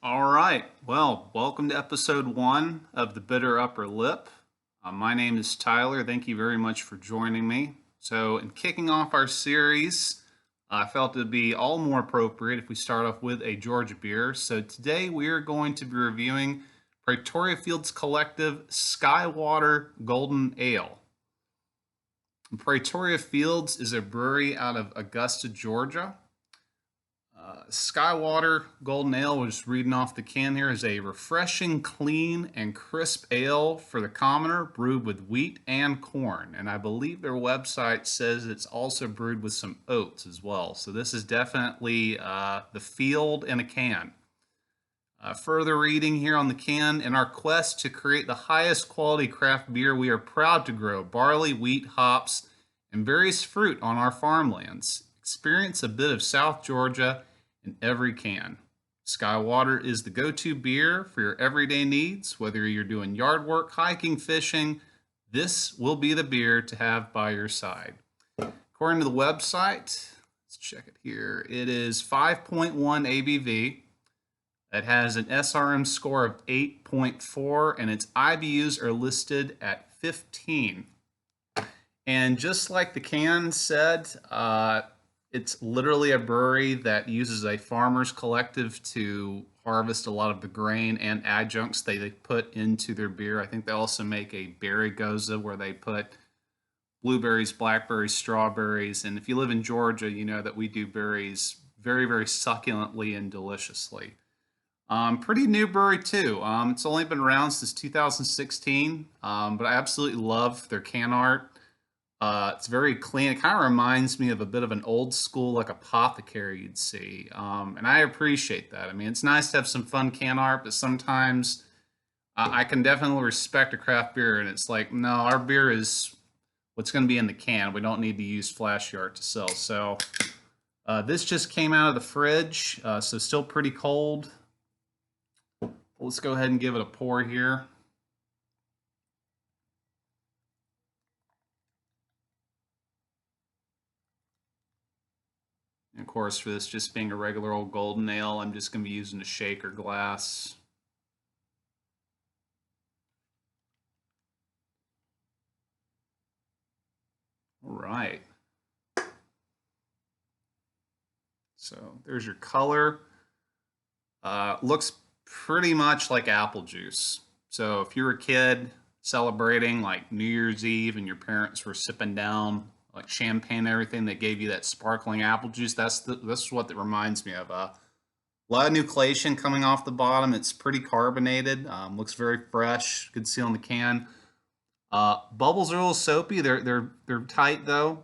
All right. Well, welcome to episode one of The Bitter Upper Lip. My name is Tyler. Thank you very much for joining me. So, in kicking off our series, I felt it would be all more appropriate if we start off with a Georgia beer. So, today we are going to be reviewing Pretoria Fields Collective Skywater Golden Ale. Pretoria Fields is a brewery out of Augusta, Georgia. Skywater Golden Ale, we're just reading off the can here, is a refreshing, clean, and crisp ale for the commoner, brewed with wheat and corn. And I believe their website says it's also brewed with some oats as well. So this is definitely the field in a can. Further reading here on the can, in our quest to create the highest quality craft beer, we are proud to grow barley, wheat, hops, and various fruit on our farmlands. Experience a bit of South Georgia in every can. Skywater is the go-to beer for your everyday needs. Whether you're doing yard work, hiking, fishing, this will be the beer to have by your side. According to the website, let's check it here. It is 5.1 ABV. It has an SRM score of 8.4, and its IBUs are listed at 15. And just like the can said, it's literally a brewery that uses a farmers collective to harvest a lot of the grain and adjuncts they put into their beer. I think they also make a berry goza where they put blueberries, blackberries, strawberries. And if you live in Georgia, you know that we do berries very, very succulently and deliciously. Pretty new brewery too. It's only been around since 2016, but I absolutely love their can art. It's very clean. It kind of reminds me of a bit of an old school, like apothecary you'd see. And I appreciate that. I mean, it's nice to have some fun can art, but sometimes I can definitely respect a craft beer. And it's like, no, our beer is what's going to be in the can. We don't need to use flashy art to sell. So this just came out of the fridge, so still pretty cold. Let's go ahead and give it a pour here. And of course, for this just being a regular old golden ale, I'm just going to be using a shaker glass. All right. So there's your color. Looks pretty much like apple juice. So if you're a kid celebrating like New Year's Eve and your parents were sipping down like champagne and everything, they gave you that sparkling apple juice. That's what that reminds me of. A lot of nucleation coming off the bottom. It's pretty carbonated. Looks very fresh. Good see on the can. Bubbles are a little soapy. They're tight though.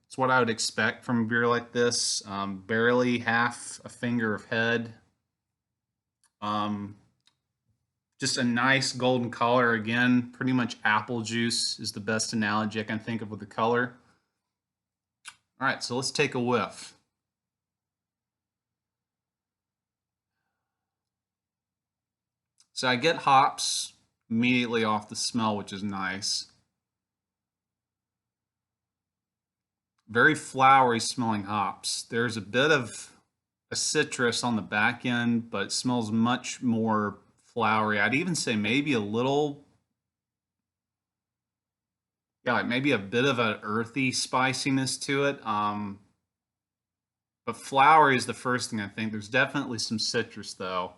It's what I would expect from a beer like this. Barely half a finger of head. Um, just a nice golden color again. Pretty much apple juice is the best analogy I can think of with the color. All right, so let's take a whiff. So I get hops immediately off the smell, which is nice. Very flowery smelling hops. There's a bit of a citrus on the back end, but it smells much more flowery. I'd even say maybe a little, yeah, like maybe a bit of an earthy spiciness to it. But flowery is the first thing I think. There's definitely some citrus though.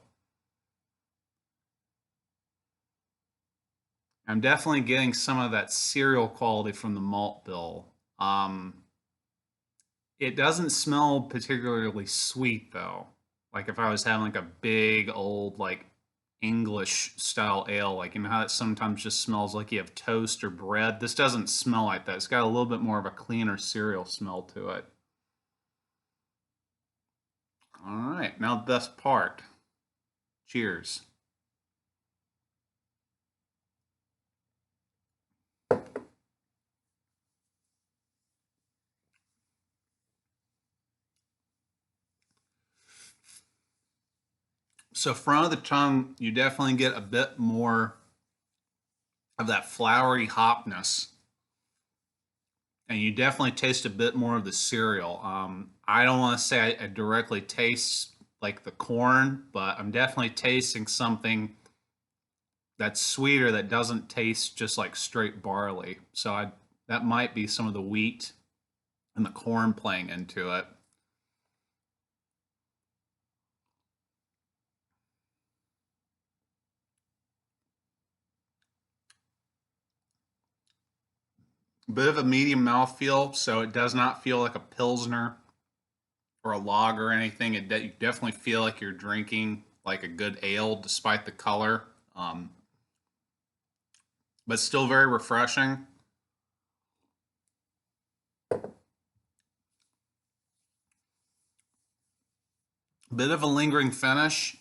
I'm definitely getting some of that cereal quality from the malt bill. It doesn't smell particularly sweet though. Like if I was having like a big old like English style ale, like you know how it sometimes just smells like you have toast or bread. This doesn't smell like that. It's got a little bit more of a cleaner cereal smell to it. All right, now the best part. Cheers. So front of the tongue, you definitely get a bit more of that flowery hopness, and you definitely taste a bit more of the cereal. I don't want to say I directly taste like the corn, but I'm definitely tasting something that's sweeter that doesn't taste just like straight barley. So that might be some of the wheat and the corn playing into it. Bit of a medium mouthfeel, so it does not feel like a pilsner or a lager or anything. You definitely feel like you're drinking like a good ale, despite the color, um, but still very refreshing. Bit of a lingering finish,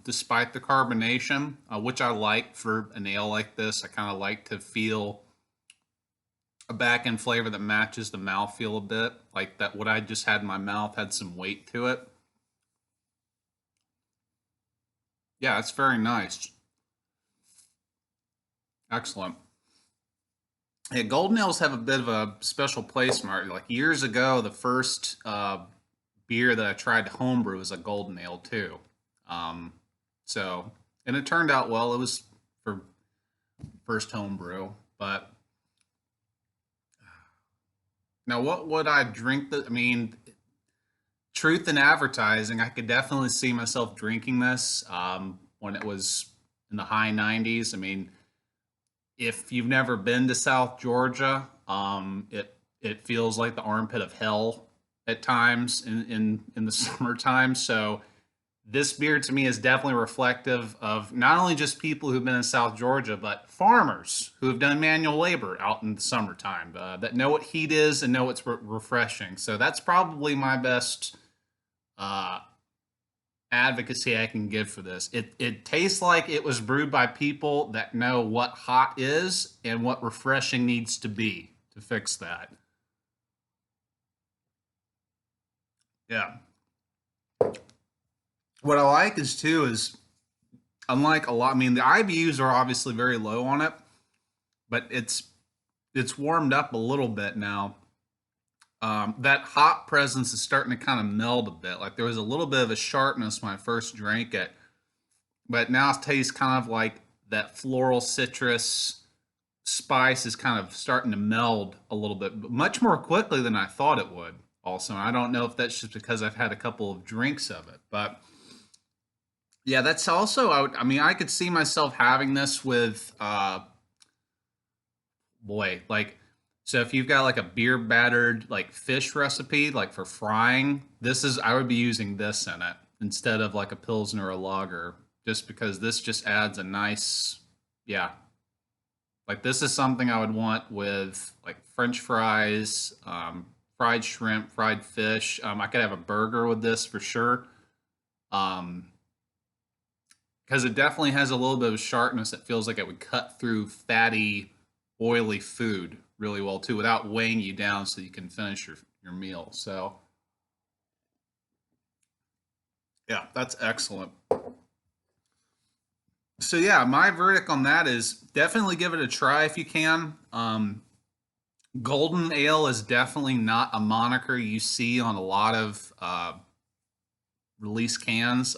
despite the carbonation, which I like for an ale like this. I kind of like to feel a back end flavor that matches the mouthfeel a bit. Like that, what I just had in my mouth had some weight to it. Yeah, it's very nice. Excellent. Yeah, golden ales have a bit of a special place, Mark. Like years ago, the first beer that I tried to homebrew was a golden ale too. Um, so, and it turned out well. It was for first homebrew, but now what would I drink? I mean, truth in advertising, I could definitely see myself drinking this when it was in the high 90s. I mean, if you've never been to South Georgia, it feels like the armpit of hell at times in the summertime. So this beer to me is definitely reflective of not only just people who've been in South Georgia, but farmers who have done manual labor out in the summertime that know what heat is and know it's refreshing. So that's probably my best uh, advocacy I can give for this. It tastes like it was brewed by people that know what hot is and what refreshing needs to be to fix that. Yeah. What I like is too is unlike a lot. I mean, the IBUs are obviously very low on it, but it's warmed up a little bit now. That hot presence is starting to kind of meld a bit. Like there was a little bit of a sharpness when I first drank it, but now it tastes kind of like that floral citrus spice is kind of starting to meld a little bit, much more quickly than I thought it would. Also, I don't know if that's just because I've had a couple of drinks of it, but yeah, that's also. I mean, I could see myself having this with, boy, like, so if you've got like a beer battered like fish recipe, like for frying, this is I would be using this in it instead of like a pilsner or a lager, just because this just adds a nice, yeah, like this is something I would want with like French fries, fried shrimp, fried fish. I could have a burger with this for sure. Um, because it definitely has a little bit of sharpness that feels like it would cut through fatty, oily food really well too, without weighing you down, so you can finish your meal. So yeah, that's excellent. So yeah, my verdict on that is definitely give it a try if you can. Golden Ale is definitely not a moniker you see on a lot of release cans.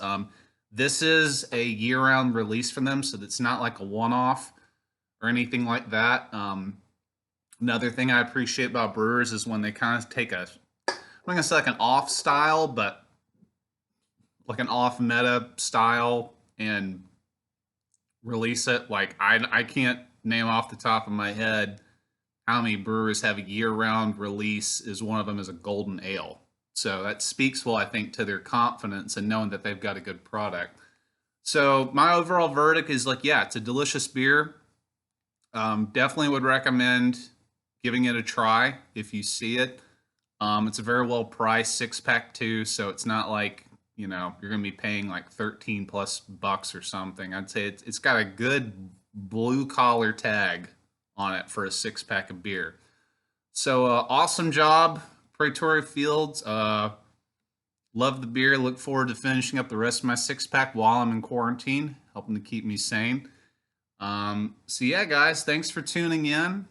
This is a year-round release from them, so it's not like a one-off or anything like that. Another thing I appreciate about brewers is when they kind of take a, I'm not gonna say like an off style, but like an off meta style and release it. Like I can't name off the top of my head how many brewers have a year-round release. Is one of them is a golden ale. So that speaks well, I think, to their confidence and knowing that they've got a good product. So my overall verdict is like, yeah, it's a delicious beer. Definitely would recommend giving it a try if you see it. It's a very well priced 6 pack too, so it's not like you're gonna be paying like 13 plus bucks or something. I'd say it's got a good blue collar tag on it for a 6 pack of beer. So awesome job, Pretoria Fields. Love the beer. Look forward to finishing up the rest of my 6 pack while I'm in quarantine, helping to keep me sane. So yeah, guys, thanks for tuning in.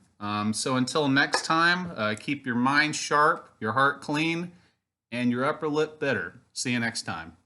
So until next time, keep your mind sharp, your heart clean, and your upper lip bitter. See you next time.